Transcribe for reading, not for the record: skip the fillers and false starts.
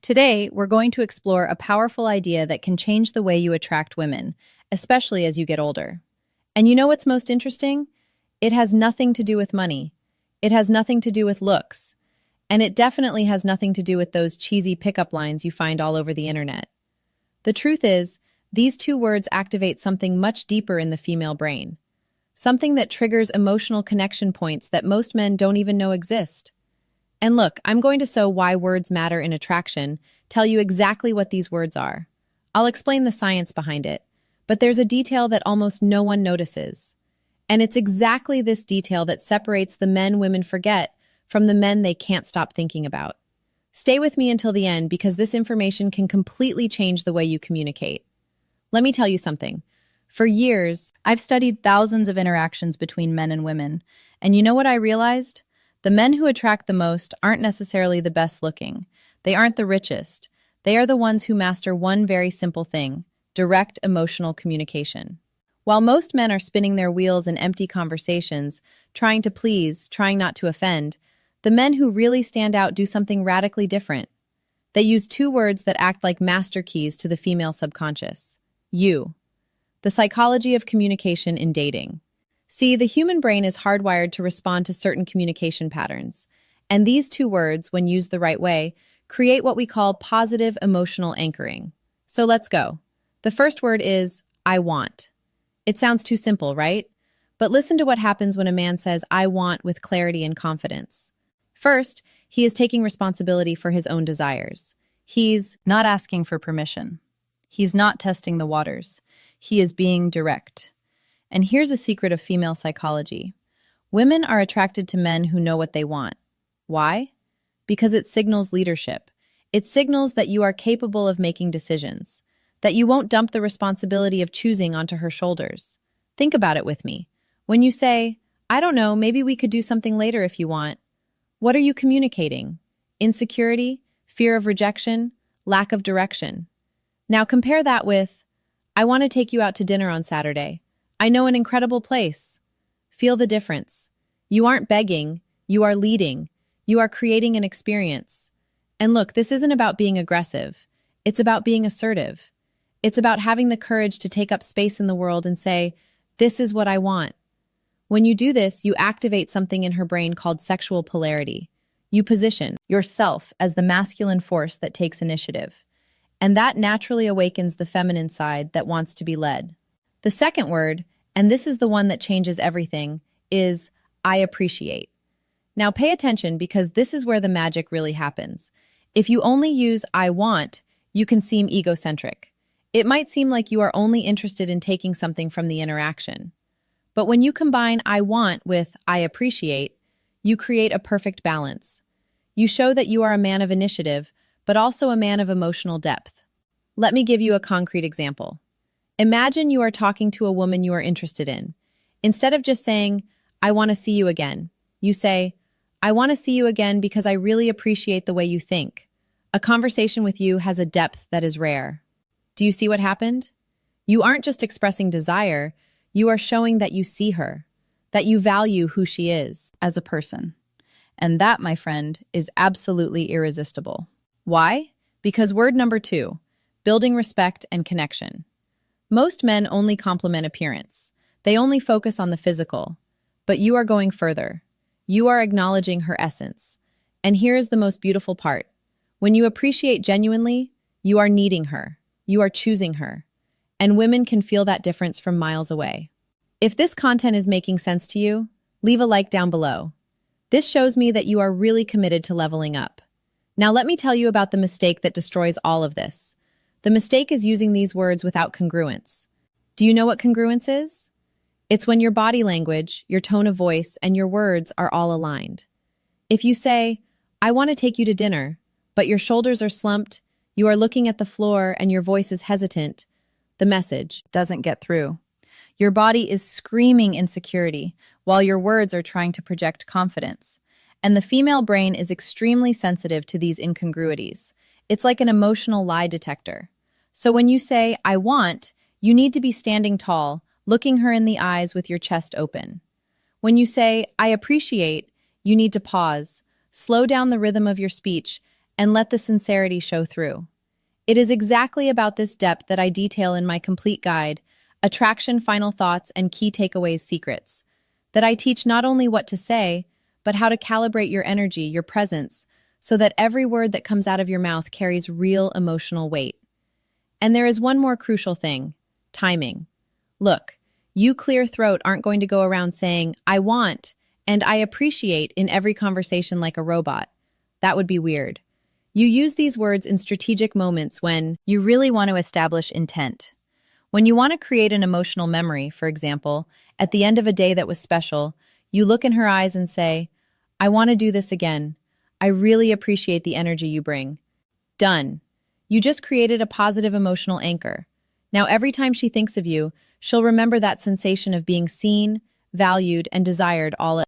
Today, we're going to explore a powerful idea that can change the way you attract women, especially as you get older. And you know what's most interesting? It has nothing to do with money. It has nothing to do with looks. And it definitely has nothing to do with those cheesy pickup lines you find all over the internet. The truth is, these two words activate something much deeper in the female brain. Something that triggers emotional connection points that most men don't even know exist. And look, I'm going to show why words matter in attraction, tell you exactly what these words are. I'll explain the science behind it, but there's a detail that almost no one notices. And it's exactly this detail that separates the men women forget from the men they can't stop thinking about. Stay with me until the end because this information can completely change the way you communicate. Let me tell you something. For years, I've studied thousands of interactions between men and women, and you know what I realized? The men who attract the most aren't necessarily the best looking. They aren't the richest. They are the ones who master one very simple thing: direct emotional communication. While most men are spinning their wheels in empty conversations, trying to please, trying not to offend, the men who really stand out do something radically different. They use two words that act like master keys to the female subconscious. You. The psychology of communication in dating. See, the human brain is hardwired to respond to certain communication patterns, and these two words, when used the right way, create what we call positive emotional anchoring. So let's go. The first word is I want. It sounds too simple, right? But listen to what happens when a man says I want with clarity and confidence. First, he is taking responsibility for his own desires. He's not asking for permission. He's not testing the waters. He is being direct. And here's a secret of female psychology. Women are attracted to men who know what they want. Why? Because it signals leadership. It signals that you are capable of making decisions, that you won't dump the responsibility of choosing onto her shoulders. Think about it with me. When you say, I don't know, maybe we could do something later if you want, what are you communicating? Insecurity, fear of rejection, lack of direction. Now compare that with, I want to take you out to dinner on Saturday. I know an incredible place. Feel the difference. You aren't begging, you are leading. You are creating an experience. And look, this isn't about being aggressive. It's about being assertive. It's about having the courage to take up space in the world and say, this is what I want. When you do this, you activate something in her brain called sexual polarity. You position yourself as the masculine force that takes initiative. And that naturally awakens the feminine side that wants to be led. The second word, and this is the one that changes everything, is I appreciate. Now pay attention because this is where the magic really happens. If you only use I want, you can seem egocentric. It might seem like you are only interested in taking something from the interaction. But when you combine I want with I appreciate, you create a perfect balance. You show that you are a man of initiative, but also a man of emotional depth. Let me give you a concrete example. Imagine you are talking to a woman you are interested in. Instead of just saying, I want to see you again, you say, I want to see you again because I really appreciate the way you think. A conversation with you has a depth that is rare. Do you see what happened? You aren't just expressing desire, you are showing that you see her, that you value who she is as a person. And that, my friend, is absolutely irresistible. Why? Because word number 2, building respect and connection. Most men only compliment appearance. They only focus on the physical. But you are going further. You are acknowledging her essence. And here is the most beautiful part. When you appreciate genuinely, you are needing her. You are choosing her. And women can feel that difference from miles away. If this content is making sense to you, leave a like down below. This shows me that you are really committed to leveling up. Now let me tell you about the mistake that destroys all of this. The mistake is using these words without congruence. Do you know what congruence is? It's when your body language, your tone of voice, and your words are all aligned. If you say, I want to take you to dinner, but your shoulders are slumped, you are looking at the floor, and your voice is hesitant, the message doesn't get through. Your body is screaming insecurity, while your words are trying to project confidence. And the female brain is extremely sensitive to these incongruities. It's like an emotional lie detector. So when you say, I want, you need to be standing tall, looking her in the eyes with your chest open. When you say, I appreciate, you need to pause, slow down the rhythm of your speech, and let the sincerity show through. It is exactly about this depth that I detail in my complete guide, Attraction Final Thoughts and Key Takeaways Secrets, that I teach not only what to say, but how to calibrate your energy, your presence, so that every word that comes out of your mouth carries real emotional weight. And there is one more crucial thing: timing. Look, you clear throat aren't going to go around saying, I want, and I appreciate in every conversation like a robot. That would be weird. You use these words in strategic moments when you really want to establish intent. When you want to create an emotional memory, for example, at the end of a day that was special, you look in her eyes and say, I want to do this again. I really appreciate the energy you bring. Done. You just created a positive emotional anchor. Now, every time she thinks of you, she'll remember that sensation of being seen, valued, and desired all at